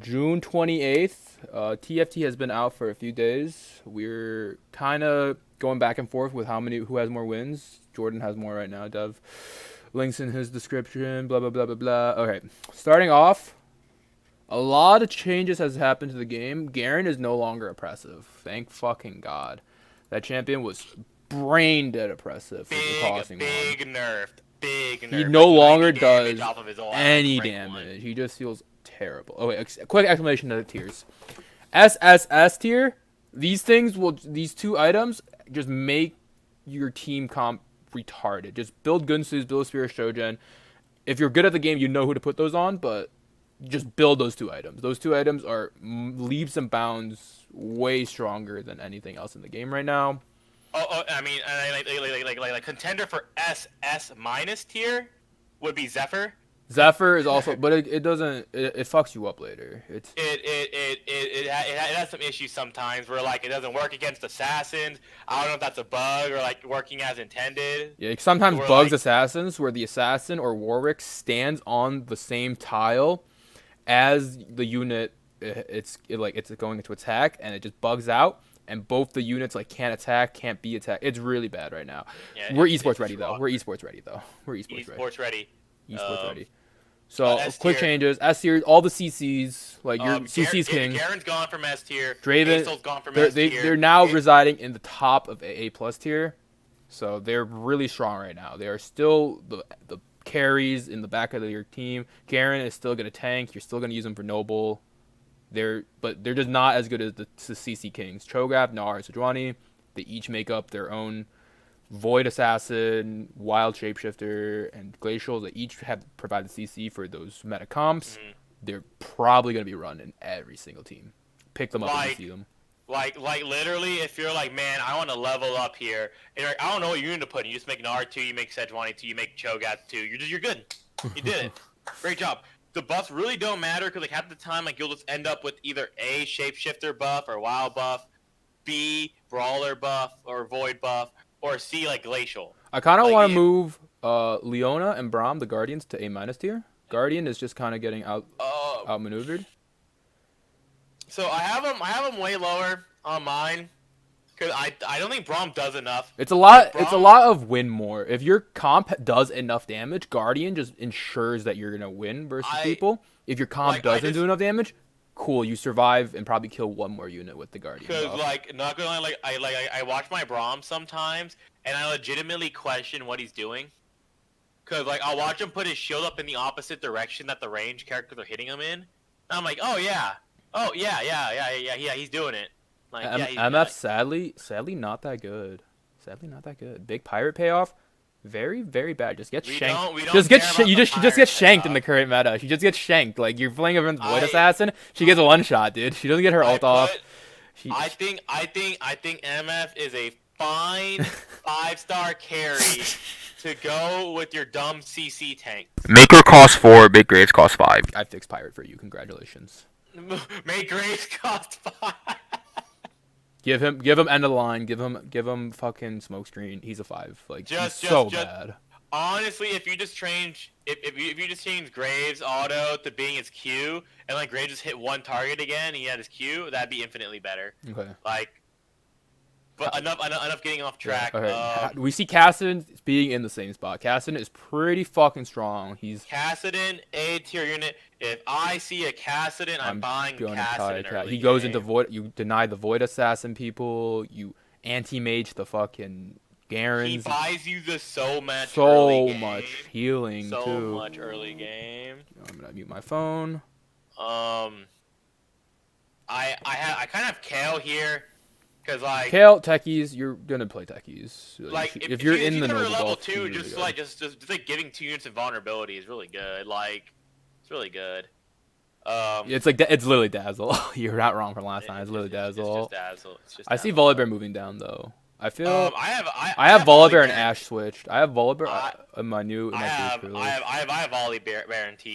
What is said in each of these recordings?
June 28th. TFT has been out for a few days. We're kind of going back and forth with who has more wins. Jordan has more right now. Dev, links in his description. Blah blah blah blah blah. Okay, starting off, a lot of changes has happened to the game. Garen is no longer oppressive. Thank fucking God. That champion was brain dead oppressive. Big nerf. He no longer does any damage. He just feels terrible. Oh wait, quick explanation of the tiers. SSS tier. These two items just make your team comp retarded. Just build Gunsus, build Spear Shogun. If you're good at the game, you know who to put those on, but just build those two items. Those two items are leaps and bounds way stronger than anything else in the game right now. I mean, like contender for SS minus tier would be Zephyr. Zephyr is also, but it doesn't. It fucks you up later. It has some issues sometimes where like it doesn't work against assassins. I don't know if that's a bug or like working as intended. Yeah, sometimes bugs assassins where the assassin or Warwick stands on the same tile as the unit. It's going to attack and it just bugs out. And both the units like can't attack, can't be attacked. It's really bad right now. Yeah, we're esports ready though. We're esports ready. Esports ready. So quick changes. S tier, all the CCs, like your CC's king. Garen's gone from S tier. Draven, Basil's gone from S tier. They're now residing in the top of A+ tier. So they're really strong right now. They are still the carries in the back of your team. Garen is still gonna tank. You're still gonna use him for Noble. They're just not as good as the CC Kings. Cho'Gath, Gnar, and Sejuani. They each make up their own Void Assassin, Wild Shapeshifter, and Glacial. They each have provided CC for those meta comps. Mm-hmm. They're probably going to be run in every single team. Pick them up when you see them. Like literally, if you're like, man, I want to level up here, and like, I don't know what you're going to put in. You just make Gnar 2, you make Sejuani 2, you make Cho'Gath 2. You're good. You did it. Great job. The buffs really don't matter because like half the time like you'll just end up with either A, shapeshifter buff or wild buff, B, brawler buff or void buff, or C, like glacial. I kind of want to move Leona and Braum, the Guardians, to A- tier. Guardian is just kind of getting outmaneuvered. So I have them way lower on mine. Cause I don't think Braum does enough. It's a lot of win more. If your comp does enough damage, Guardian just ensures that you're gonna win versus people. If your comp doesn't do enough damage, cool, you survive and probably kill one more unit with the Guardian. Cause not gonna lie, I watch my Braum sometimes and I legitimately question what he's doing. Cause like I'll watch him put his shield up in the opposite direction that the range characters are hitting him in. And I'm like, oh yeah, he's doing it. Like, MF sadly not that good. Big pirate payoff, very very bad. Just get shanked. Just get shanked in the current meta. She just gets shanked. Like you're playing against Void Assassin, she gets a one shot, dude. She doesn't get her ult off. I think MF is a fine 5-star carry to go with your dumb CC tank. Maker costs 4, Big Graves costs 5. I fixed pirate for you. Congratulations. Make Graves cost 5. Give him end of the line. Give him fucking smokescreen. He's a 5. Like he's so bad. Honestly, if you just change Graves auto to being his Q and like Graves just hit one target again, and he had his Q, that'd be infinitely better. Okay. But enough getting off track. Yeah, okay. We see Kassadin being in the same spot. Kassadin is pretty fucking strong. Kassadin, A tier unit. If I see a Kassadin, I'm buying Kassadin. He goes into Void. You deny the Void Assassin people. You anti-mage the fucking Garens. He buys you so much healing too. So much early game. I'm gonna mute my phone. I kind of have Kale here. Cause like Kale techies, you're gonna play techies. Like if you're in the Noble level 2, just giving 2 units of vulnerability is really good. Like it's really good. It's literally Dazzle. You're not wrong from last time. It's literally Dazzle. I see Volibear moving down though. I feel I have Volibear and Ashe switched. I have Volibear in my new. I have Volibear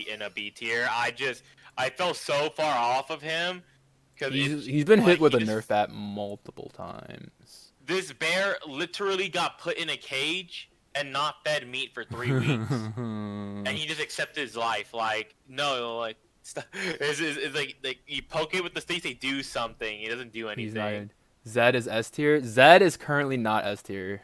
in a B tier. I fell so far off of him. He's been hit with a nerf bat multiple times. This bear literally got put in a cage and not fed meat for 3 weeks, and he just accepted his life. Like no, like it's like do something. He doesn't do He's not. anything. Zed is S tier. Zed is currently not S tier.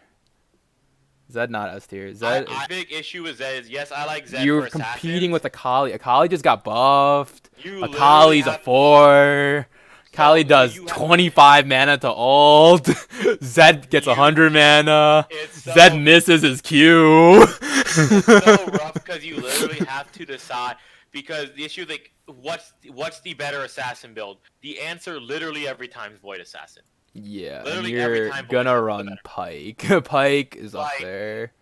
Zed not S tier. Zed. I big issue with Zed is yes, I like Zed You're for competing assassins. with Akali. Akali just got buffed. You Akali's a 4. Akali does you 25 mana to ult. Zed gets 100 mana. Zed misses his Q. It's so rough because you literally have to decide. Because the issue, like, what's the better assassin build? The answer literally every time is Void Assassin. Yeah, Literally you're every time gonna run Pike. Pike is up there.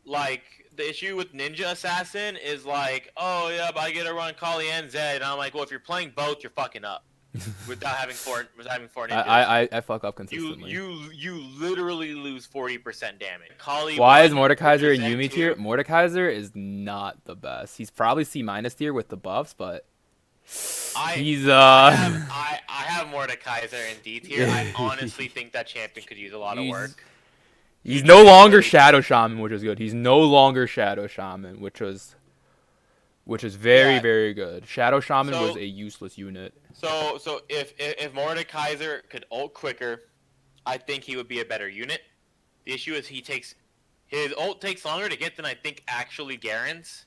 Like, the issue with Ninja Assassin is like, oh yeah, but I get to run Kali and Zed, and I'm like, well, if you're playing both, you're fucking up. without having four ninjas. I fuck up consistently. You literally lose 40% damage. Kali Why is Mordekaiser in Yuumi tier? Mordekaiser is not the best. He's probably C- tier with the buffs, but he's I have Mordekaiser in D tier. I honestly think that champion could use a lot of work. He's no longer Shadow Shaman, which is good. He's no longer Shadow Shaman, which is very very good. Shadow Shaman was a useless unit. So if Mordekaiser could ult quicker, I think he would be a better unit. The issue is his ult takes longer to get than I think actually Garen's.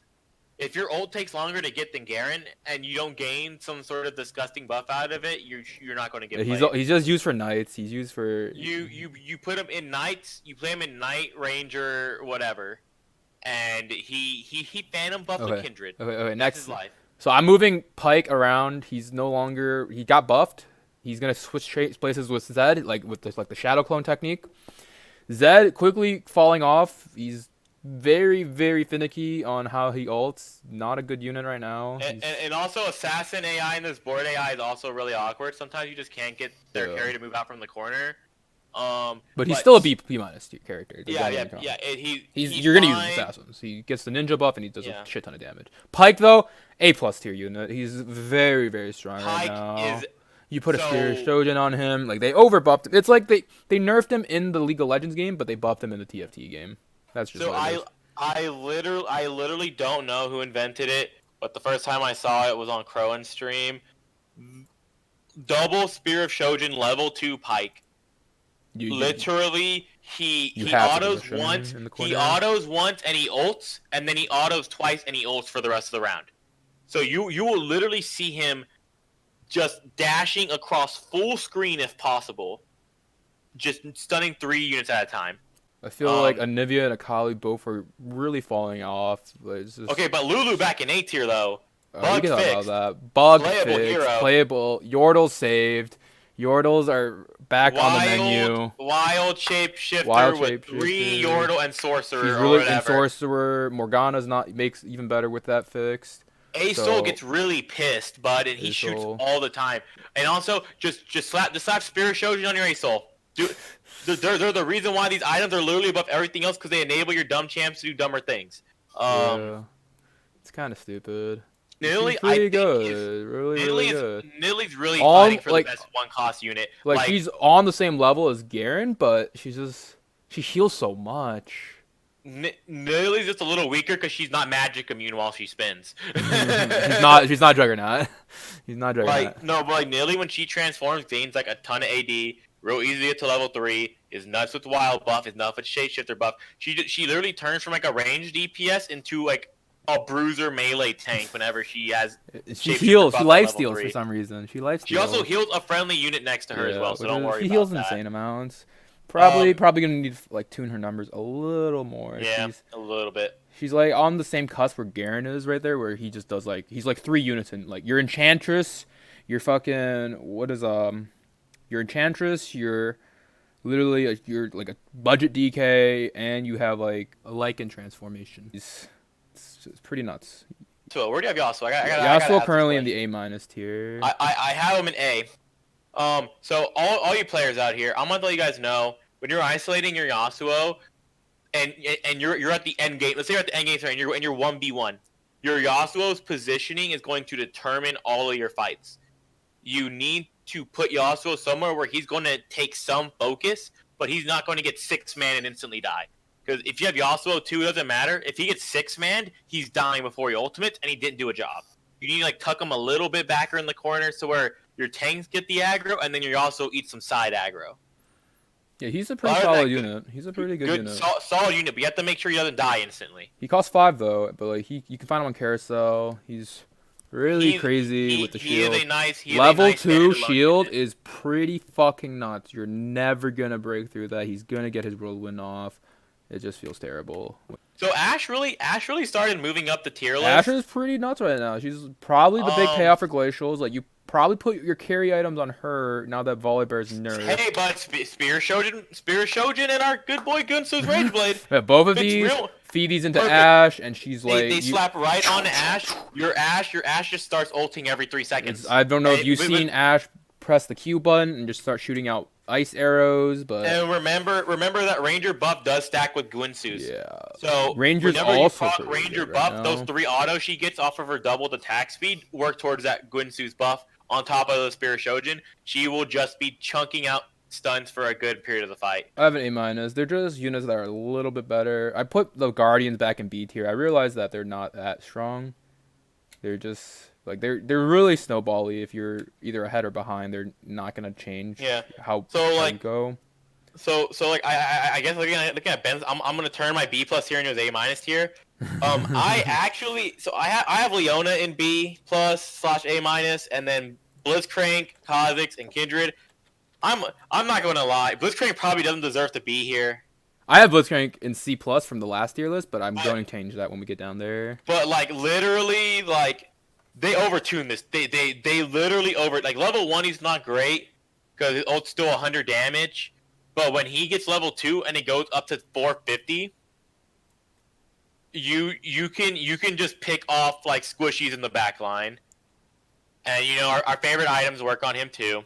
If your ult takes longer to get than Garen and you don't gain some sort of disgusting buff out of it, you're not going to get played. He's just used for knights. He's used for you put him in knights, you play him in knight, ranger, whatever. And he phantom buffed with kindred. Okay, next. His life. So I'm moving Pike around. He got buffed. He's gonna switch places with Zed, like with the shadow clone technique. Zed quickly falling off. He's very very finicky on how he ults. Not a good unit right now. And also assassin AI and this board AI is also really awkward. Sometimes you just can't get their carry to move out from the corner. But he's still a B minus character. Yeah. You're gonna use assassins. He gets the ninja buff and he does a shit ton of damage. Pike though, A+ tier unit. He's very very strong right now. You put a Spear Shojin on him, like they overbuffed him. It's like they nerfed him in the League of Legends game, but they buffed him in the TFT game. That's just I literally don't know who invented it, but the first time I saw it was on Crowan's stream. Double Spear of Shojin level 2 Pike. Literally, he autos once, and he ults, and then he autos twice, and he ults for the rest of the round. So you will literally see him just dashing across full screen if possible, just stunning 3 units at a time. I feel like Anivia and Akali both are really falling off. Okay, but Lulu back in A tier though. Bug fixed. Bug fixed. Playable. Yordle saved. Yordles are back on the menu. Wild shapeshifter with 3 Yordle and Sorcerer. He's really in Sorcerer. Morgana's makes even better with that fixed. Asol gets really pissed, bud, and he shoots all the time. And also, just slap Spirit Shojin on your Asol. Dude, they're the reason why these items are literally above everything else because they enable your dumb champs to do dumber things. It's kind of stupid. Nidalee, really good. Really good. Nidalee really fighting for the best one-cost unit. Like she's on the same level as Garen, but she heals so much. Nidalee's just a little weaker because she's not magic immune while she spins. she's not Juggernaut. She's not Juggernaut. But Nidalee when she transforms gains like a ton of AD. Real easy to get to level 3. Is nuts with wild buff. Is nuts with shapeshifter buff. She literally turns from like a ranged DPS into like a bruiser melee tank whenever she has. She heals. She lifesteals for some reason. She also heals a friendly unit next to her as well. So don't worry. She heals insane amounts. Probably gonna need to tune her numbers a little more. Yeah, a little bit. She's like on the same cusp where Garen is right there, where he just does he's 3 units in your Enchantress, your fucking your Enchantress, you're literally you're like a budget DK, and you have a Lycan transformation. It's pretty nuts. So where do you have Yasuo? Yasuo currently in the A- tier. I have him in A. So all you players out here, I'm gonna let you guys know when you're isolating your Yasuo, and you're at the end game. Let's say you're at the end game, and you're 1v1. Your Yasuo's positioning is going to determine all of your fights. You need to put Yasuo somewhere where he's going to take some focus, but he's not going to get 6-man and instantly die. Because if you have Yasuo 2, it doesn't matter. If he gets 6-man, he's dying before your ultimate, and he didn't do a job. you need to like tuck them a little bit backer in the corner so where your tanks get the aggro, and then you also eat some side aggro. Yeah, he's a pretty solid unit. He's a pretty good unit. Solid unit, but you have to make sure he doesn't die instantly. He costs 5 though, but like you can find him on carousel. He's really crazy with the shield. Level 2 shield is pretty fucking nuts. You're never gonna break through that. He's gonna get his whirlwind off. It just feels terrible. So Ashe really started moving up the tier list. Ashe is pretty nuts right now. She's probably the big payoff for glacials. Like you probably put your carry items on her now that Volibear's nerfed. Hey, but Spear Shojin, and our good boy Gunsu's Rageblade. Yeah, both of these feed these into Ashe, and she's like they slap right on Ashe. Your Ashe just starts ulting every 3 seconds. I don't know if you've seen Ashe press the Q button and just start shooting out ice arrows, but remember that Ranger buff does stack with Gunslinger. Yeah. So Ranger's whenever also you proc Ranger buff, those 3 autos she gets off of her doubled attack speed work towards that Gunsu's buff. On top of the Spirit Shojin, she will just be chunking out stuns for a good period of the fight. I have an A-. They're just units that are a little bit better. I put the Guardians back in B tier. I realized that they're not that strong. They're just like they're really snowbally. If you're either ahead or behind, they're not gonna change. Yeah. How you go. So like I guess looking at Ben's, I'm gonna turn my B+ here into his A- tier. I have Leona in B+/A-, and then Blitzcrank, Kha'Zix, and Kindred. I'm not gonna lie, Blitzcrank probably doesn't deserve to be here. I have Blitzcrank in C+ from the last tier list, but I'm going to change that when we get down there. But like literally, like they overtuned this. They literally like level 1 he's not great because his ult's still 100 damage, but when he gets level 2 and it goes up to 450. You can just pick off like squishies in the back line, and you know our favorite items work on him too.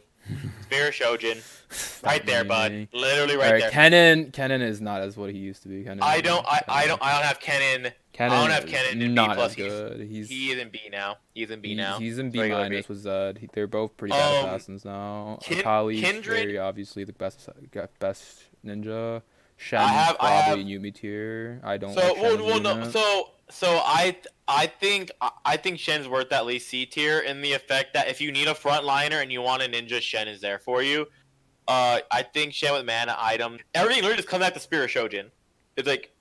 Spirit Shojin, right there, bud. Literally right there. Kennen is not as what he used to be. I don't have Kennen. I don't have Kennen in not B+. as good. He is in B now. He's in B now. He's in B- with Zed. They're both pretty bad assassins now. Akali is very obviously the best ninja. Shen probably in Yumi tier. I don't. So I think Shen's worth at least C tier in the effect that if you need a frontliner and you want a ninja, Shen is there for you. I think Shen with mana item, everything literally just comes back to Spirit Shojin. It's like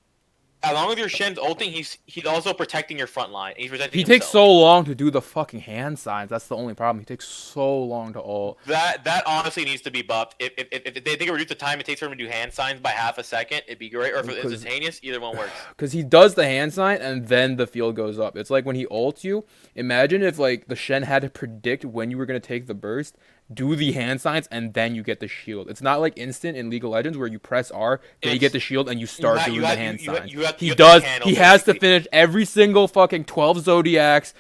as long as your Shen's ulting, he's also protecting your front line. He's protecting himself. Takes so long to do the fucking hand signs. That's the only problem. He takes so long to ult. That honestly needs to be buffed. If they could reduce the time it takes for him to do hand signs by half a second, it'd be great. Or if it's instantaneous, either one works. Because he does the hand sign and then the field goes up. It's like when he ults you. Imagine if like the Shen had to predict when you were gonna take the burst, do the hand signs, and then you get the shield. It's not like instant in League of Legends where you press R, then you get the shield, and you start doing the hand signs. He has to finish every single fucking 12 Zodiacs,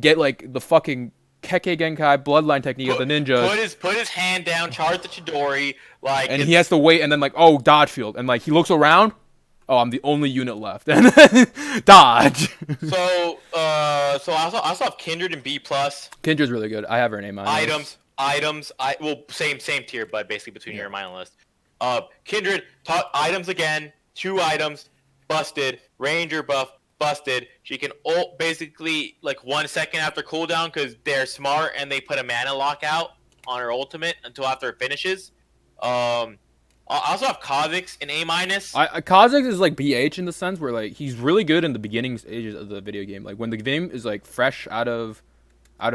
get like the fucking Kekkei Genkai bloodline technique of the ninjas. Put his hand down, charge the Chidori, and he has to wait, and then like, oh, dodge field, and like he looks around. Oh, I'm the only unit left, and then dodge. So I also have Kindred and B+. Kindred's really good. I have her in A-. Items. Same tier, but basically between your and mine list. Kindred items again. 2 items. Busted. Ranger buff. Busted. She can ult basically like 1 second after cooldown because they're smart and they put a mana lockout on her ultimate until after it finishes. I also have Kha'Zix in A-. Kha'Zix is like BH in the sense where like he's really good in the beginning stages of the video game. Like when the game is like fresh out of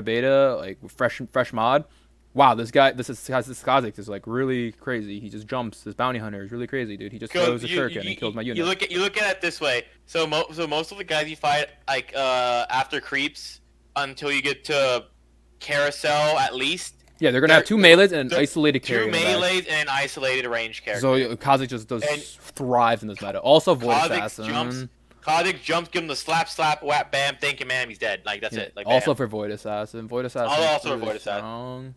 beta, like fresh mod. Wow, this Kha'Zix is like really crazy. He just jumps. This bounty hunter is really crazy, dude. He just throws a shuriken and kills my unit. You look at it this way. So most of the guys you fight like after creeps until you get to carousel at least. Yeah, they're gonna have 2 melees and an isolated carry. 2 melees and an isolated range character. So Kha'Zix just thrives in this meta. Also, Void Assassin. Kha'Zix jumps, give him the slap, whap, bam, thank you, man, he's dead. Like that's it. Like also for Void Assassin. Also for Void Assassin.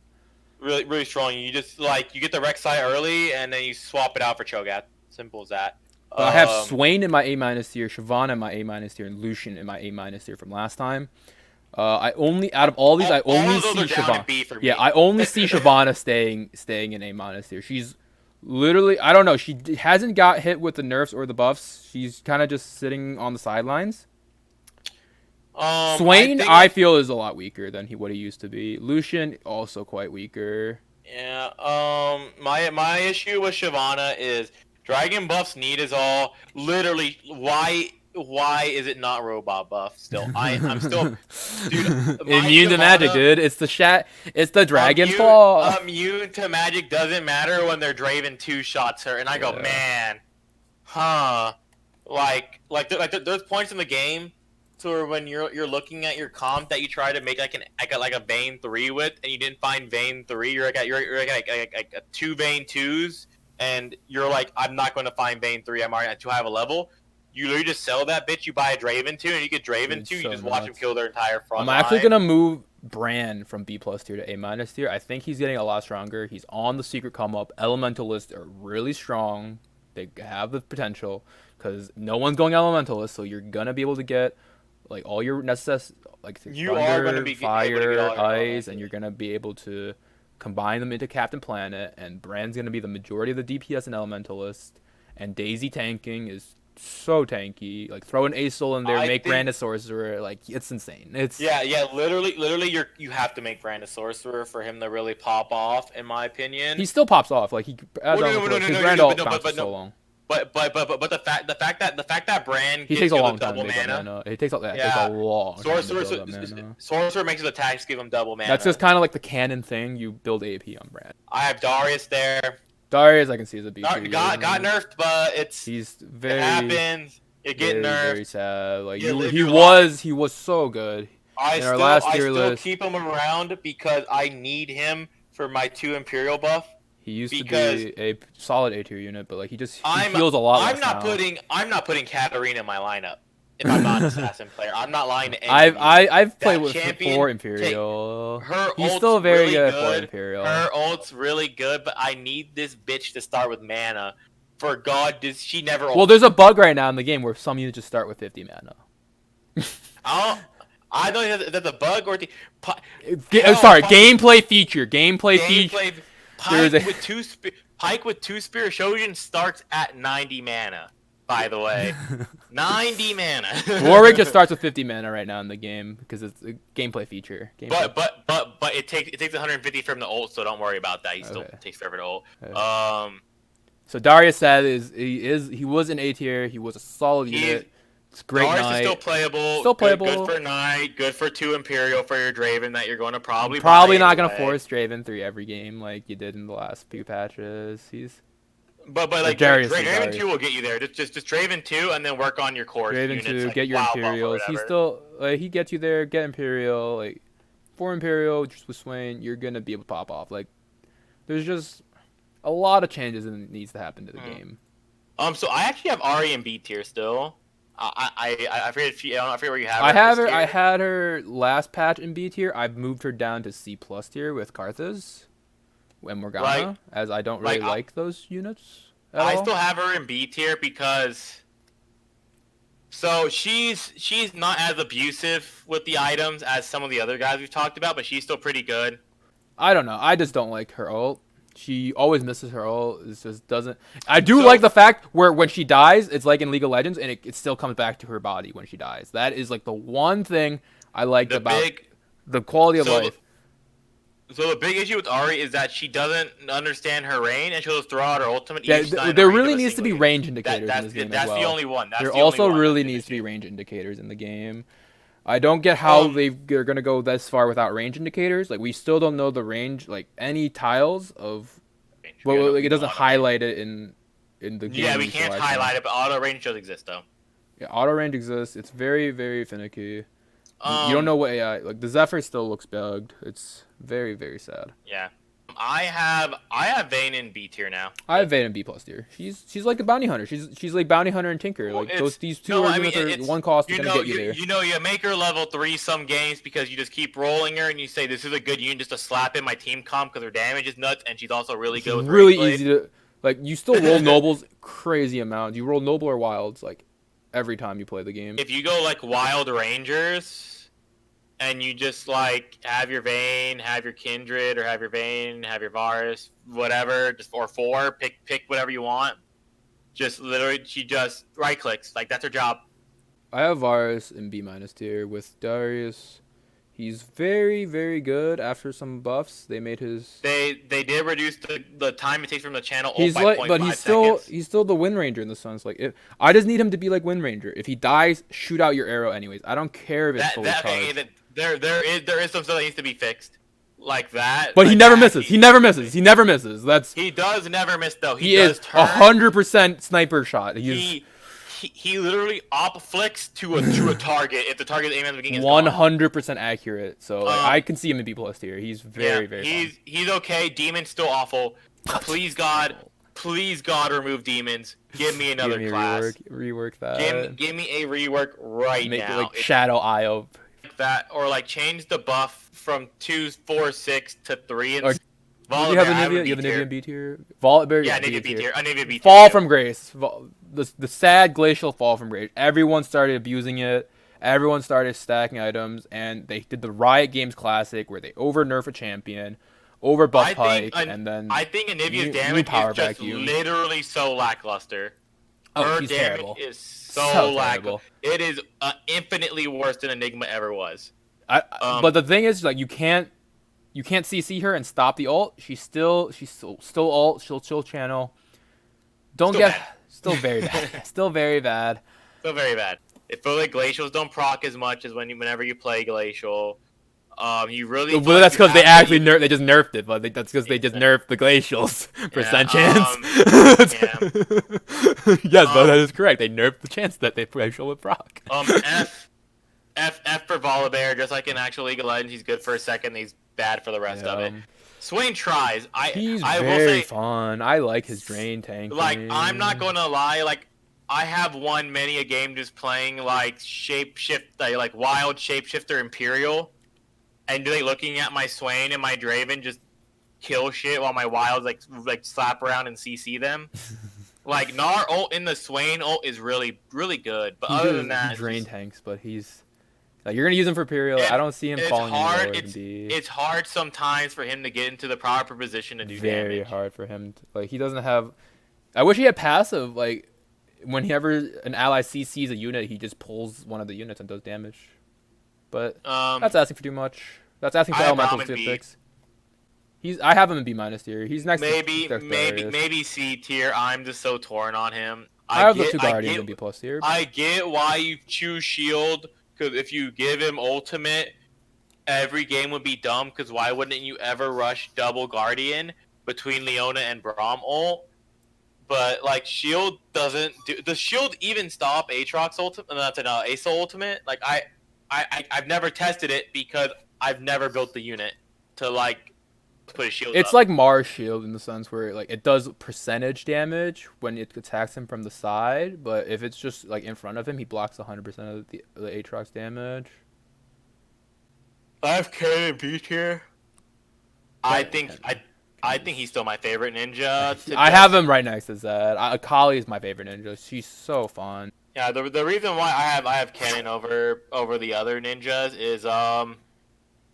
Really, really strong. You just like you get the Rek'Sai early, and then you swap it out for Cho'Gath. Simple as that. I have Swain in my A- tier, Shyvana in my A- tier, and Lucian in my A- tier from last time. I only out of all these, I only see Shyvana. Yeah, I only see Shyvana staying in A- tier. She's literally, I don't know. She hasn't got hit with the nerfs or the buffs. She's kind of just sitting on the sidelines. Swain, I feel, is a lot weaker than what he used to be. Lucian, also quite weaker. Yeah. My issue with Shyvana is dragon buffs need is all. Literally, why is it not robot buff still? I'm still, dude. Immune to magic, dude. It's the dragon immune, claw. Immune to magic doesn't matter when their Draven 2 shots her, and I go, man, huh? There's points in the game to where when you're looking at your comp that you try to make like a Vayne 3 with, and you didn't find Vayne 3, you're like 2 Vayne 2s, and you're like, I'm not going to find Vayne 3. I'm already at too high of a level. You literally just sell that bitch. You buy a Draven 2, and you get Draven 2. You just watch him kill their entire front line. I'm actually gonna move Bran from B+ tier to A- tier. I think he's getting a lot stronger. He's on the secret come up. Elementalists are really strong. They have the potential because no one's going Elementalist, so you're gonna be able to get like all your thunder, fire, ice, and you're gonna be able to combine them into Captain Planet. And Bran's gonna be the majority of the DPS and Elementalist. And Daisy tanking is so tanky. Like throw an Ace-Soul in there, make Brand a sorcerer. Like it's insane. It's literally you have to make Brand a sorcerer for him to really pop off, in my opinion. He still pops off. Like his Brand ult bounces so long. But the fact that Brand he takes a long time to make mana. It takes a long time. Sorcerer makes his attacks give him double mana. That's just kind of like the canon thing. You build AP on Brand. I have Darius there. Darius, I can see as a B. Got nerfed, but it happens. You get nerfed. Very sad. Like he was so good. I still keep him around because I need him for my 2 Imperial buff. He used to be a solid A tier unit, but like he feels a lot. I'm not putting Katarina in my lineup. If I'm not an assassin player, I'm not lying to anyone. I've played with for Imperial. He's still very good for Imperial. Her ult's really good, but I need this bitch to start with mana. For God, does she never? Well, there's a bug right now in the game where some units just start with 50 mana. I don't know if that's a bug or gameplay feature. Pike with 2 Spear Shojin starts at 90 mana. By the way, 90 mana. Warwick just starts with 50 mana right now in the game because it's a gameplay feature. But it takes 150 from the ult, so don't worry about that. He still takes forever to ult. Okay. So Darius said he was an A tier. He was a solid unit. It's great. Darius Knight. Is still playable. Good for Knight. Good for 2 Imperial for your Draven that you're going to probably not going to force Draven 3 every game like you did in the last few patches. But like Draven 2 will get you there. Just Draven 2 and then work on your core. Draven 2, like get your Imperials. He's still he gets you there. Get Imperial. Like 4 Imperial just with Swain, you're gonna be able to pop off. Like there's just a lot of changes that needs to happen to the game. So I actually have Ahri in B tier still. I forget where you have her. I had her last patch in B tier. I've moved her down to C+ tier with Karthus and Morgana, as I don't really like those units at all. Still have her in B tier because she's not as abusive with the items as some of the other guys we've talked about, but she's still pretty good. I don't know. I just don't like her ult. She always misses her ult. It just doesn't. I do like the fact where when she dies, it's like in League of Legends, and it still comes back to her body when she dies. That is like the one thing I liked about the quality of life. So the big issue with Ahri is that she doesn't understand her range, and she'll just throw out her ultimate. There really needs to be range indicators in this game as well. That's the only one. There also really needs to be range indicators in the game. I don't get how they're going to go this far without range indicators. Like, we still don't know the range, like, any tiles of... Well, like, it doesn't highlight it in the game. Yeah, we can't highlight it, but auto range does exist, though. Yeah, auto range exists. It's very, very finicky. You don't know what AI... Like, the Zephyr still looks bugged. It's very, very sad. Yeah. I have Vayne in B tier now. I have Vayne in B+ tier. She's like a bounty hunter. She's like bounty hunter and tinker. Like these two are one cost is gonna get you there. You make her level 3 some games because you just keep rolling her and you say this is a good unit just to slap in my team comp because her damage is nuts and she's also really good with really easy to like. You still roll nobles crazy amounts. You roll noble or wilds like every time you play the game. If you go like wild rangers. And you just like have your Vayne, have your kindred, or have your Vayne, have your Varus, whatever, just or 4, pick whatever you want. Just literally, she just right clicks, like that's her job. I have Varus in B- tier with Darius. He's very, very good after some buffs. They made his. They did reduce the time it takes from the channel ult He's by like, 0.5 but seconds. he's still the Wind Ranger in the Suns. Like, I just need him to be like Wind Ranger. If he dies, shoot out your arrow anyways. I don't care if it's fully charged. There is some stuff that needs to be fixed, like that. But like he never that, misses. He never misses. He never misses. That's. He does never miss though. He does is turn. 100% sniper shot. He literally op flicks to a target if the target aim at the beginning is 100% accurate. So like, I can see him in B+ tier. He's very fun. He's okay. Demon's still awful. Please God, remove demons. Give me another class. Rework that. Give me a rework right Make now. Make it like Shadow Eye up. That or like change the buff from 2, 4, 6 to 3 and. Do you have Anivia? You have Anivia in B tier? Volibear? Yeah, Anivia B tier. Anivia B tier. Fall from Grace. The sad glacial fall from Grace. Everyone started abusing it. Everyone started stacking items, and they did the Riot Games Classic where they over nerf a champion, over buff Pike, and then I think Anivia's damage is just literally so lackluster. Oh, she's terrible. Is so lackluster. It is infinitely worse than Enigma ever was. But the thing is, like, you can't CC her and stop the ult. She's still ult. She'll channel. Still very bad. Still very bad. Still very bad. It feels like glacials don't proc as much as whenever you play glacial. You really. Well, that's because they actually they just nerfed it, but that's because they just nerfed the glacials percent chance. Yes, but that is correct. They nerfed the chance that they glacial would proc. F for Volibear, just like in actual League of Legends, he's good for a second, he's bad for the rest of it. Swain tries. He's I very will say, fun. I like his drain tank. Like, I'm not gonna lie, like, I have won many a game just playing like like wild shapeshifter Imperial, and looking at my Swain and my Draven just kill shit while my wilds like slap around and CC them. Like, Gnar ult in the Swain ult is really, really good, but other than that, drain tanks. But he's like, you're gonna use him for Imperial. I don't see him falling lower than B. It's hard sometimes for him to get into the proper position to do damage. Very hard for him. Like, he doesn't have. I wish he had passive. Like, whenever an ally CCs a unit, he just pulls one of the units and does damage. But that's asking for too much. That's asking for elementals to fix. I have him in B- tier. He's next. Maybe C tier. I'm just so torn on him. I have the two Guardians in B+ tier. I get why you choose Shield, because if you give him ultimate, every game would be dumb. Because why wouldn't you ever rush double Guardian between Leona and Braum ult? But like, Shield doesn't do. Does Shield even stop Aatrox ultimate? That's an Ace ultimate. Like, I've never tested it because I've never built the unit to like put a shield. It's like Mars shield in the sense where like it does percentage damage when it attacks him from the side, but if it's just like in front of him, he blocks 100% of the Aatrox damage. I have K and B tier. I think he's still my favorite ninja. I have him right next to Zed. Akali is my favorite ninja. She's so fun. Yeah, the reason why I have Kennen over the other ninjas is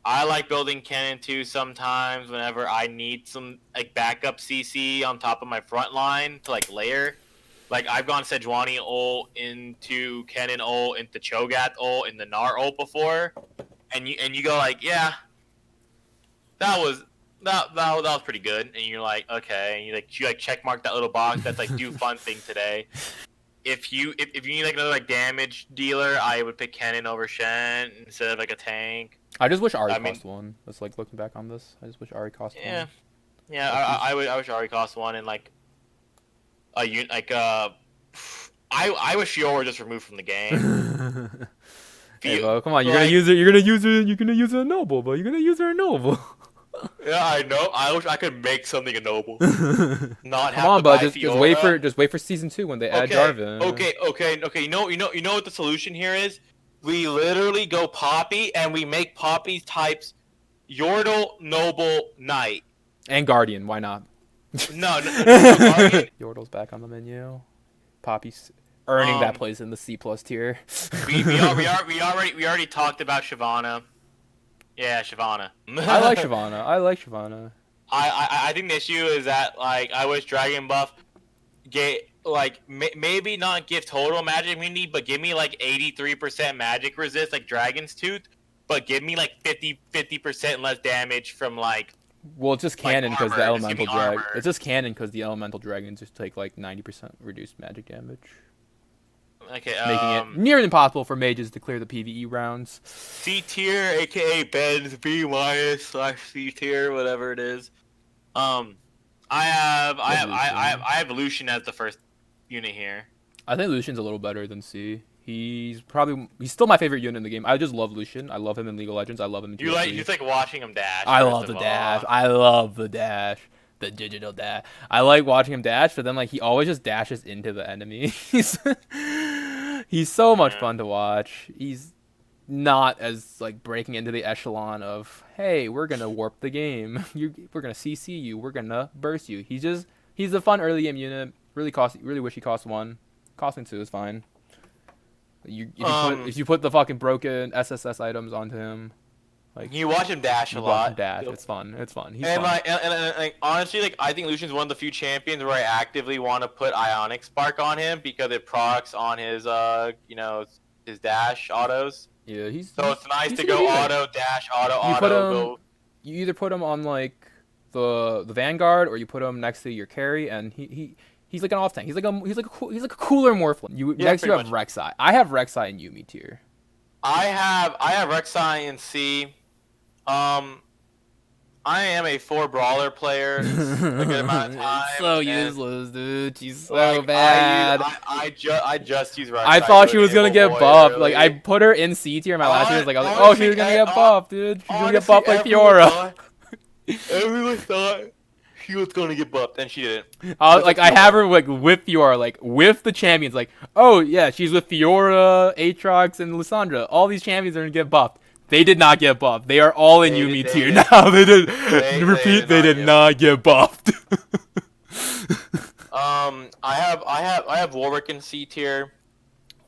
I like building Kennen too sometimes whenever I need some like backup CC on top of my front line to like layer. Like, I've gone Sejuani ult into Kennen ult into Cho'Gath ult into Gnar ult before, and you go like, yeah, that was pretty good, and you're like, okay, and you check mark that little box that's like do fun thing today. If you need like another like damage dealer, I would pick Kennen over Shen instead of like a tank. I just wish Ahri cost one. That's like looking back on this. I just wish Ahri cost one. Yeah. I wish Ahri cost one and like a unit like I wish Yor were just removed from the game. Hey, bro, come on, you're gonna use her a noble, but you're gonna use her a noble. Yeah, I know. I wish I could make something a noble. Not have Come on, to bud. buy Just wait for season 2 when they add Jarvan. Okay. You know what the solution here is? We literally go Poppy and we make Poppy's types Yordle, Noble, Knight, and Guardian. Why not? No, Guardian. Yordle's back on the menu. Poppy's earning that place in the C+ tier. we already talked about Shyvana. Yeah, Shyvana. I like Shyvana. I think the issue is that like I wish Dragon Buff get like maybe not give total magic immunity, but give me like 83% magic resist like Dragon's Tooth, but give me like 50% less damage from like. Well, it's just canon because armor. the Just give me elemental drag. armor. It's just canon because the elemental dragons just take like 90% reduced magic damage, Okay, making it near impossible for mages to clear the PvE rounds. C tier, aka Ben's B-/C tier, whatever it is. I have Lucian as the first unit here. I think Lucian's a little better than C. He's still my favorite unit in the game. I just love Lucian. I love him in League of Legends. I love him in TFT. You like watching him dash. I love the dash. I love the dash. The digital dash. I like watching him dash, but then like he always just dashes into the enemy. He's so much fun to watch. He's not as like breaking into the echelon of, hey, we're gonna warp the game. We're gonna CC you. We're gonna burst you. He's a fun early game unit. Really wish he cost 1. Costing 2 is fine. If you put the fucking broken SSS items onto him, like you watch him dash a lot. Watch him dash. It's fun. It's fun. He's and fun. Like honestly, like I think Lucian's one of the few champions where I actively want to put Ionic Spark on him because it procs on his his dash autos. Yeah, it's nice to go auto dash auto. You either put him on like the Vanguard or you put him next to your carry, and he's like an off tank. He's like a cooler Morphling. Next you have Rek'Sai. I have Rek'Sai in Yuumi tier. I have Rek'Sai in C. I am a 4 brawler player. It's a good amount of time. So useless, dude. She's so bad. I just use Rek'Sai. I thought she was gonna get buffed. Like I put her in C tier in my last year. I was like, oh, she's gonna get buffed, dude. She's gonna get buffed like Fiora. Everyone thought she was gonna get buffed, and she didn't. I have her like with Fiora, like with the champions. Like, oh yeah, she's with Fiora, Aatrox, and Lissandra. All these champions are gonna get buffed. They did not get buffed. They are all in Yuumi tier now. They did. They did not get buffed. I have Warwick in C tier.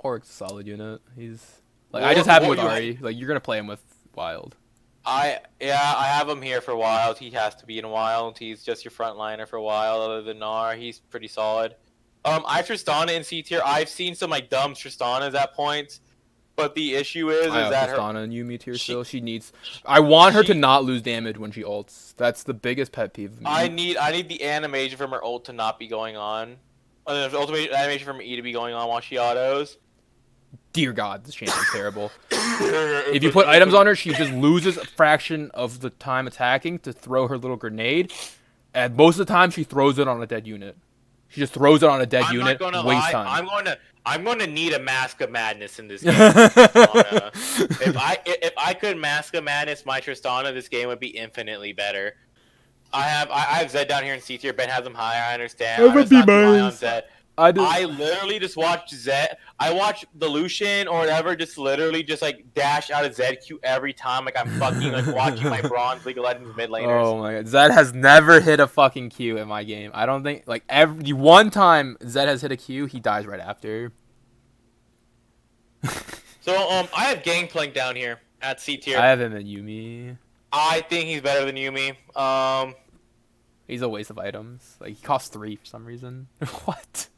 Warwick's a solid unit. He's like I just have him with Ahri. Like you're gonna play him with Wild. I have him here for Wild. He has to be in Wild. He's just your frontliner for Wild. Other than Gnar, he's pretty solid. I have Tristana in C tier. I've seen some like dumb Tristanas at points. But the issue is that Tristana in Yuumi tier still. She needs. I want her to not lose damage when she ults. That's the biggest pet peeve of me. I need the animation from her ult to not be going on. The animation from her E to be going on while she autos. Dear God, this champion's terrible. If you put items on her, she just loses a fraction of the time attacking to throw her little grenade. And most of the time, she throws it on a dead unit. She just throws it on a dead unit. Waste time. I'm going to need a Mask of Madness in this game. If I could Mask of Madness my Tristana, this game would be infinitely better. I have Zed down here in C tier. Ben has him higher. I understand. It would be nice. I literally just watched Zed. I watched the Lucian or whatever just literally just like dash out of Zed Q every time like I'm fucking like watching my bronze League of Legends mid laners. Oh my God, Zed has never hit a fucking Q in my game. I don't think like every one time Zed has hit a Q, he dies right after. So I have Gangplank down here at C tier. I have him in Yuumi. I think he's better than Yuumi. He's a waste of items. Like he costs 3 for some reason. What?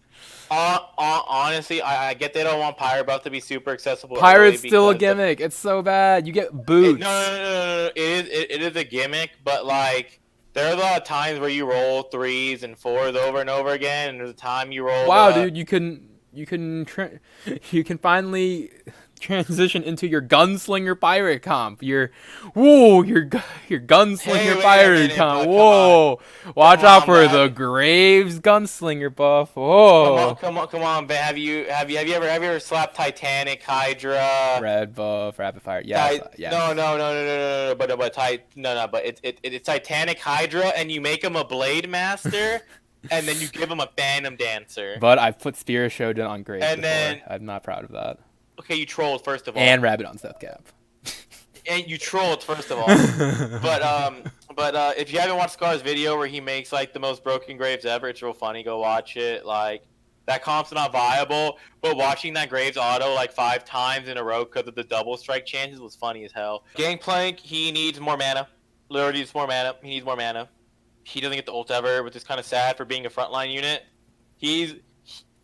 Honestly, I get they don't want Pyre buff to be super accessible. Pyre's still a gimmick. It's so bad. You get boots. No. It is a gimmick, but like there's a lot of times where you roll 3s and 4s over and over again, and there's a time you roll. Wow, dude, you can finally transition into your gunslinger pirate comp. Your gunslinger pirate comp. Whoa, watch out for the Graves gunslinger buff. Whoa. Come on, Ben. Have you ever slapped Titanic Hydra? Red buff, rapid fire. Yeah. No. But it's Titanic Hydra, and you make him a blade master. And then you give him a Phantom Dancer. But I've put Spear Shogun on Graves before. Then I'm not proud of that. Okay, you trolled first of all. And Rabbit on Step Cap. And you trolled first of all. but if you haven't watched Scar's video where he makes like the most broken Graves ever, it's real funny. Go watch it. Like that comp's not viable, but watching that Graves auto like 5 times in a row because of the double strike chances was funny as hell. Gangplank, he needs more mana. Literally needs more mana. He needs more mana. He doesn't get the ult ever, which is kind of sad for being a frontline unit. He's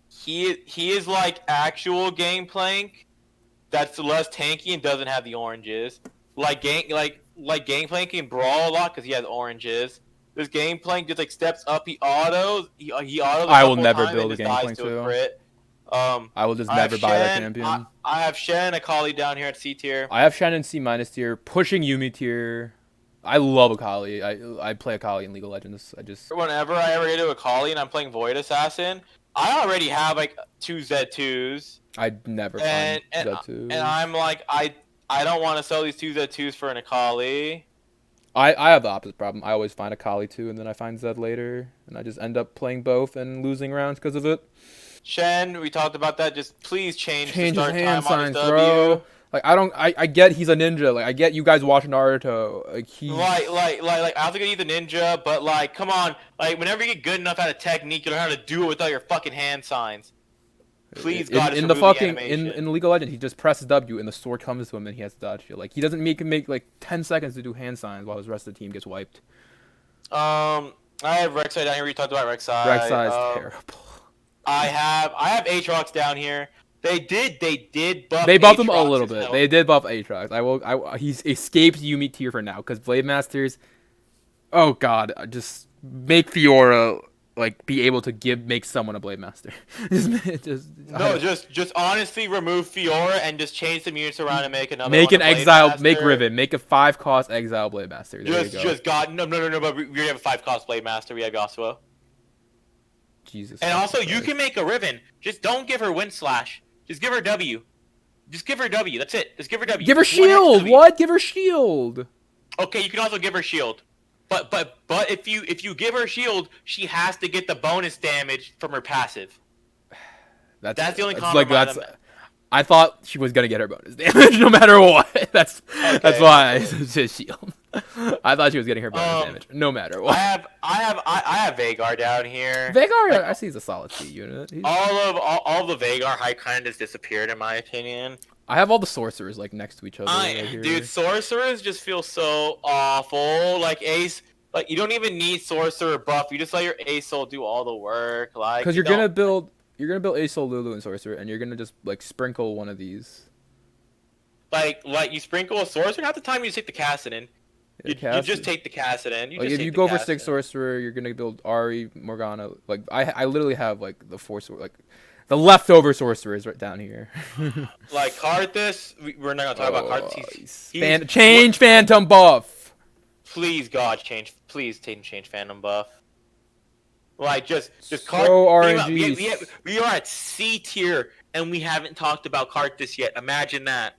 he is like actual Gangplank that's less tanky and doesn't have the oranges. Like Gangplank can brawl a lot because he has oranges. This Gangplank just like steps up. He autos. He autos. I will never build a Gangplank too. Crit. I will just never buy that champion. I have Shen and Akali down here at C tier. I have Shen in C- tier, pushing Yuumi tier. I love Akali. I play Akali in League of Legends. Whenever I ever get to Akali and I'm playing Void Assassin, I already have like 2 Z2s. I never find Z2s. And I'm like, I don't want to sell these 2 Z2s for an Akali. I have the opposite problem. I always find Akali too, and then I find Zed later, and I just end up playing both and losing rounds because of it. Shen, we talked about that. Just please change the his start hand time on his signs, W. bro. Like I get he's a ninja. Like I get you guys watch Naruto. Like he. Like I don't think he's a ninja, but like, come on. Like whenever you get good enough at a technique, you learn how to do it without your fucking hand signs. Please, God, in the fucking in League of Legends, he just presses W and the sword comes to him and he has to dodge it. Like he doesn't make like 10 seconds to do hand signs while his rest of the team gets wiped. I have Rek'Sai down here. We talked about Rek'Sai. Rek'Sai is terrible. I have Aatrox down here. They did buff. They buffed him a little bit. They did buff Aatrox. He's escaped Yuumi tier for now because Blade Masters. Oh God, just make Fiora like be able to make someone a Blade Master. just honestly remove Fiora and just change some units around and make another. Make an exile. Master. Make Riven. Make a 5-cost exile Blade Master. There you go. No. But we already have a 5-cost Blade Master. We have Yasuo. Jesus. And also, you can make a Riven. Just don't give her Wind Slash. Just give her W. Just give her W. That's it. Just give her W. Give her shield. What? Give her shield. Okay, you can also give her shield. But if you give her shield, she has to get the bonus damage from her passive. That's the only compromise. I thought she was gonna get her bonus damage no matter what. That's why I said shield. I thought she was getting her bonus damage no matter what. I have Veigar down here. Veigar, I see he's a solid C unit. All the Veigar hype kind of just disappeared in my opinion. I have all the sorcerers like next to each other. Right here. Dude, sorcerers just feel so awful. Like Ace, like you don't even need sorcerer buff. You just let your Ace Soul do all the work. Like because you're gonna build Ace Soul, Lulu, and sorcerer, and you're gonna just like sprinkle one of these. Like you sprinkle a sorcerer. Half the time you just take the Kassadin. You just take the Kassadin. If you go for 6 sorcerer, you're gonna build Ahri, Morgana. Like I literally have like the 4 like the leftover sorcerers right down here. Like Karthus, we're not gonna talk about Karthus. Change Phantom buff. Please God, please change Phantom buff. Like just RNG. We are at C tier and we haven't talked about Karthus yet. Imagine that.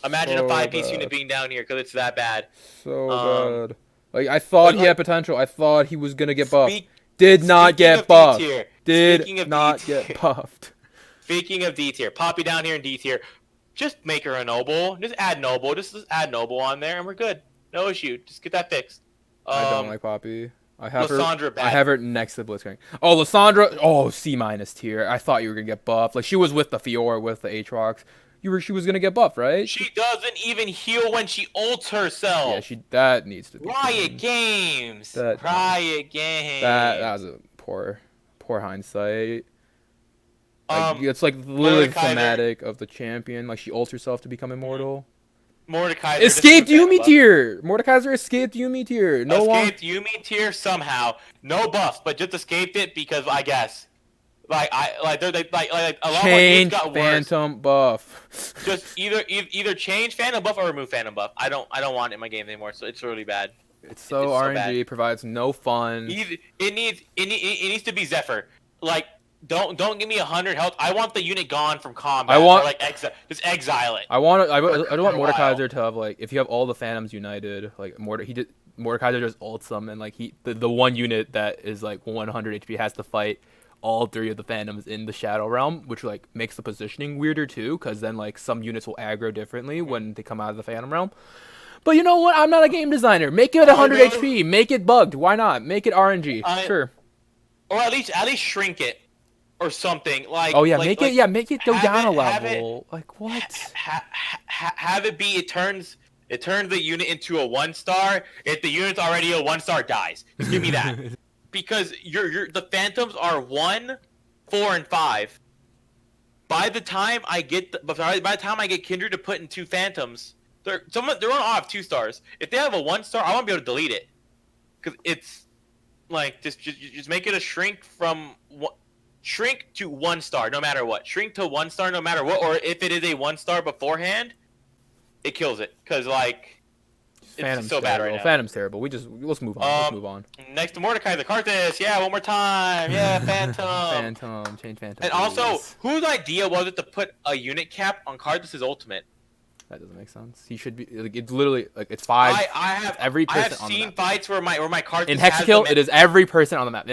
Imagine a 5-piece unit being down here because it's that bad. So bad. Like I thought he had potential. I thought he was gonna get buffed. Did not get buffed. Did not get buffed. Speaking of D tier, Poppy down here in D tier. Just make her a noble. Just add noble. Just add noble on there and we're good. No issue. Just get that fixed. I don't like Poppy. I have Lysandra her. I have her next to the Blitzcrank. Oh, Lysandra. Oh, C- tier. I thought you were gonna get buffed. Like she was with the Fiora, with the Aatrox. She was gonna get buffed, right? She doesn't even heal when she ults herself. Yeah, that needs to be. Riot Games. Riot Games. That was a poor hindsight. Like, it's like literally thematic of the champion. Like she ults herself to become immortal. Mordekaiser escaped Yuumi tier. Mordekaiser escaped Yuumi tier. Escaped Yuumi tier somehow. No buffs, but just escaped it because I guess. Like a lot change got Phantom worse. Buff. Just either change Phantom buff or remove Phantom buff. I don't want it in my game anymore, so it's really bad. It's so RNG. It provides no fun. It needs to be Zephyr. Like don't give me 100 health. I want the unit gone from combat. Just exile it. I don't want Mordekaiser to have like if you have all the Phantoms united, like Mordekaiser just ults them and like the one unit that is like 100 HP has to fight all 3 of the Phantoms in the Shadow Realm, which like makes the positioning weirder too, because then like some units will aggro differently when they come out of the Phantom Realm. But you know what? I'm not a game designer. Make it 100 HP. Make it bugged. Why not? Make it RNG. Sure. Or at least shrink it, or something like. Oh yeah, make it go down a level. Like what? Have it be it turns the unit into a 1-star. If the unit's already a 1-star, dies. Just give me that. Because the Phantoms are 1 4 and 5. By the time I get kindred to put in 2 phantoms, they're on off 2 stars. If they have a 1 star, I won't be able to delete it because it's like just make it a shrink to 1 star no matter what. Shrink to 1 star no matter what, or if it is a 1 star beforehand, it kills it because like. Phantom's it's so bad right now. Phantom's terrible. Let's move on. Let's move on. Next to Mordecai, the Karthus. Yeah, one more time. Yeah, Phantom. Change Phantom. And also, whose idea was it to put a unit cap on Karthus' ultimate? That doesn't make sense. He should be like it's literally like it's 5. Every person I have seen fights where my Karthus in Hexakill, it is every person on the map.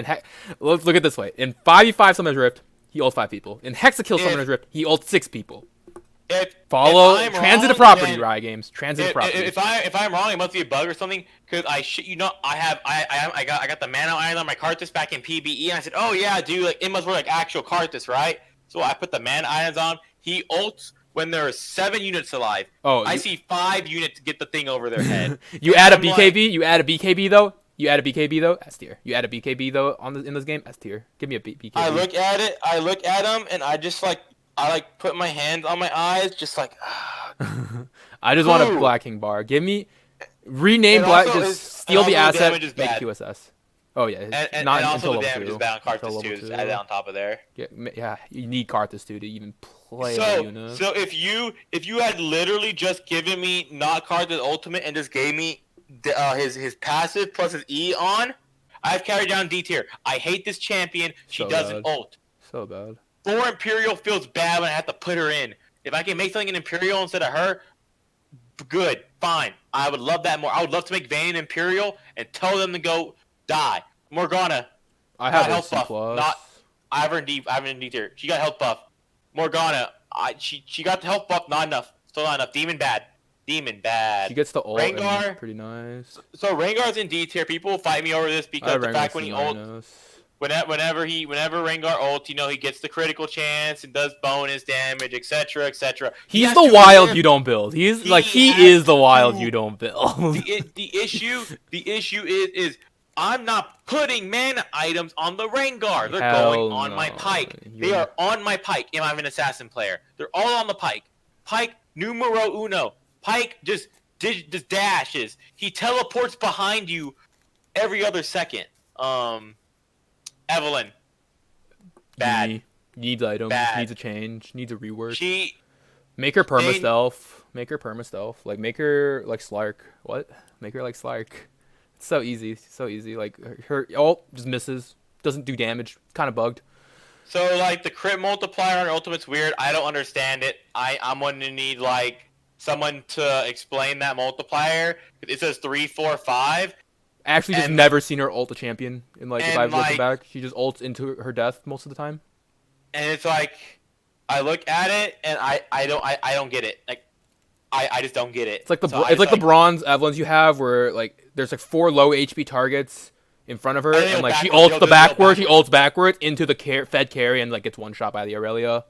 Let's look at it this way. In 5v5 Summoner's Rift, he ults 5 people. In Hexakill Summoner's Rift, he ults 6 people. Follow transitive property, Riot Games. Transitive property. If I'm wrong, it must be a bug or something. Because I got the mana iron on my Karthus back in PBE, and I said, oh yeah, dude, like it must work like actual Karthus, right? So I put the mana irons on. He ults when there are 7 units alive. I see 5 units get the thing over their head. You add a BKB. You add a BKB though. S tier. You add a BKB though in this game. S tier. Give me a BKB. I look at it. I look at him, and I just like. Put my hands on my eyes, just like. I just want a Black King bar. Give me, rename Black. Just steal the asset. Make QSS. Oh yeah, and also the damage is bad on Karthus too. Just add it on top of there. Yeah, you need Karthus too to even play. So if you had literally just given me not Karthus ultimate and just gave me his passive plus his E on, I've carried down D tier. I hate this champion. She doesn't ult. So bad. 4 Imperial feels bad when I have to put her in. If I can make something an Imperial instead of her, good, fine. I would love that more. I would love to make Vayne an Imperial and tell them to go die. Morgana. I have health buff. I have her in D tier. She got health buff. Morgana. She got the health buff. Not enough. Still not enough. Demon bad. She gets the ult. Rengar. Pretty nice. So Rengar's in D tier. People will fight me over this because the fact when he ults. Whenever Rengar ults, he gets the critical chance and does bonus damage, etc., etc. He's the wild you don't build. He is the wild you don't build. The issue is I'm not putting mana items on the Rengar. They're going on my Pike. They are on my Pike. And I'm an assassin player. They're all on the Pike. Pike numero uno. Pike just dashes. He teleports behind you every other second. Evelynn. Bad. Needs items. Bad. Needs a change. Needs a rework. Make her perma-stealth. Make her perma-stealth. Like, make her like Slark. What? Make her like Slark. It's so easy. So easy. Like, her ult just misses. Doesn't do damage. Kind of bugged. So, like, the crit multiplier on ultimate's weird. I don't understand it. I'm going to need, like, someone to explain that multiplier. It says 3, 4, 5. Actually, just never seen her ult a champion. If I've looked back, she just ults into her death most of the time. And it's like, I look at it and I don't get it. Like, I just don't get it. It's like the bronze Evelyns you have, where like there's like 4 low HP targets in front of her, and like she ults the backward. She ults backwards into the fed carry and like gets one shot by the Aurelia.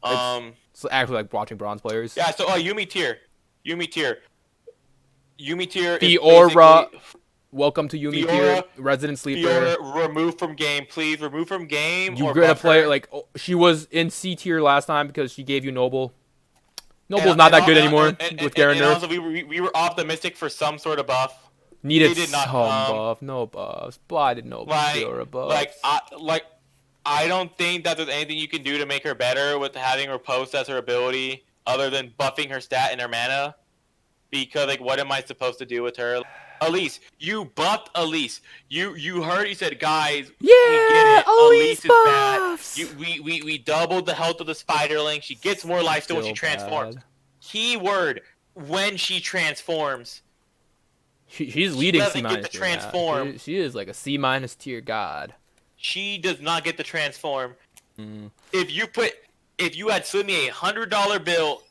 It's actually like watching bronze players. Yeah. So Yuumi tier. Fiora. Welcome to Yuumi tier, resident sleeper. Fiora, remove from game, please. Remove from game. You're gonna play like she was in C tier last time because she gave you Noble. Noble's not that good anymore with Garen nerf. Also, we were optimistic for some sort of buff. Needed some buff, no buffs. Blinded Noble, Fiora buffs. I don't think that there's anything you can do to make her better with having her post as her ability, other than buffing her stat and her mana. Because like, what am I supposed to do with her? Elise, you buffed Elise. You heard, you said, guys, we get it. Elise is bad. We doubled the health of the Spiderling. She gets more life still when she transforms. Keyword, when she transforms. She's leading C-. Get the transform. She is like a C- tier god. She does not get the transform. If you had slid me $100 bill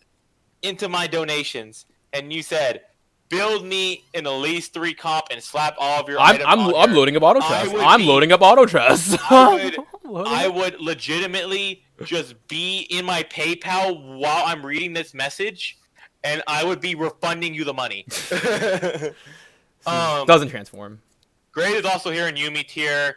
into my donations and you said, build me an Elise 3 comp and slap all of your items I'm loading up auto chest. I'm loading up auto chest. I would legitimately just be in my PayPal while I'm reading this message, and I would be refunding you the money. Doesn't transform. Great is also here in Yuumi tier.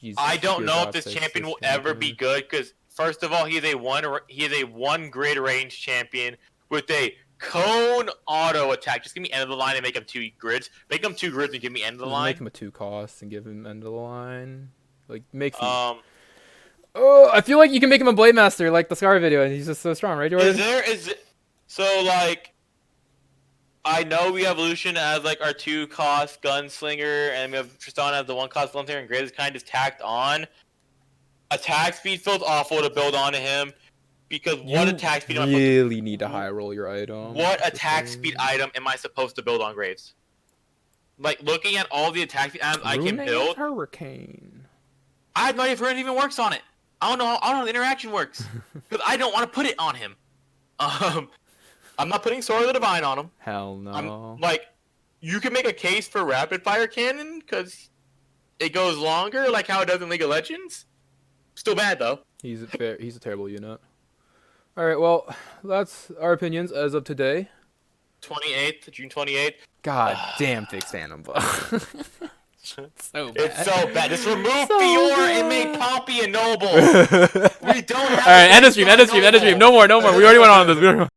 Jesus, I don't dear know God if this sakes, champion this will ever be good because first of all, he is a one grid range champion with a cone auto attack. Just give me end of the line and make him 2 grids. Make him 2 grids and give me end of the Just line. make him a 2 cost and give him end of the line. Like makes him. Um, Oh, I feel like you can make him a Blade Master like the Scar video, and he's just so strong, right, Jordan? so like I know we have Lucian as like our 2 cost gunslinger, and we have Tristana as the 1 cost gunslinger, and Graves is kind of just tacked on. Attack speed feels awful to build onto him because what attack speed am I supposed to really need to high roll your item. What attack speed item am I supposed to build on Graves? Like looking at all the attack speed items I can build. Hurricane. I have no idea if it even works on it. I don't know how the interaction works because I don't want to put it on him. I'm not putting Sword of the Divine on him. Hell no. Like, you can make a case for Rapid Fire Cannon because it goes longer, like how it does in League of Legends. Still bad though. He's a terrible unit. All right, well, that's our opinions as of today. June 28th. God damn, fix Phantom. It's so bad. It's so bad. Just remove So Fiora bad. and make Poppy and Noble. We don't have. All right, end of stream. No more. We already went on this.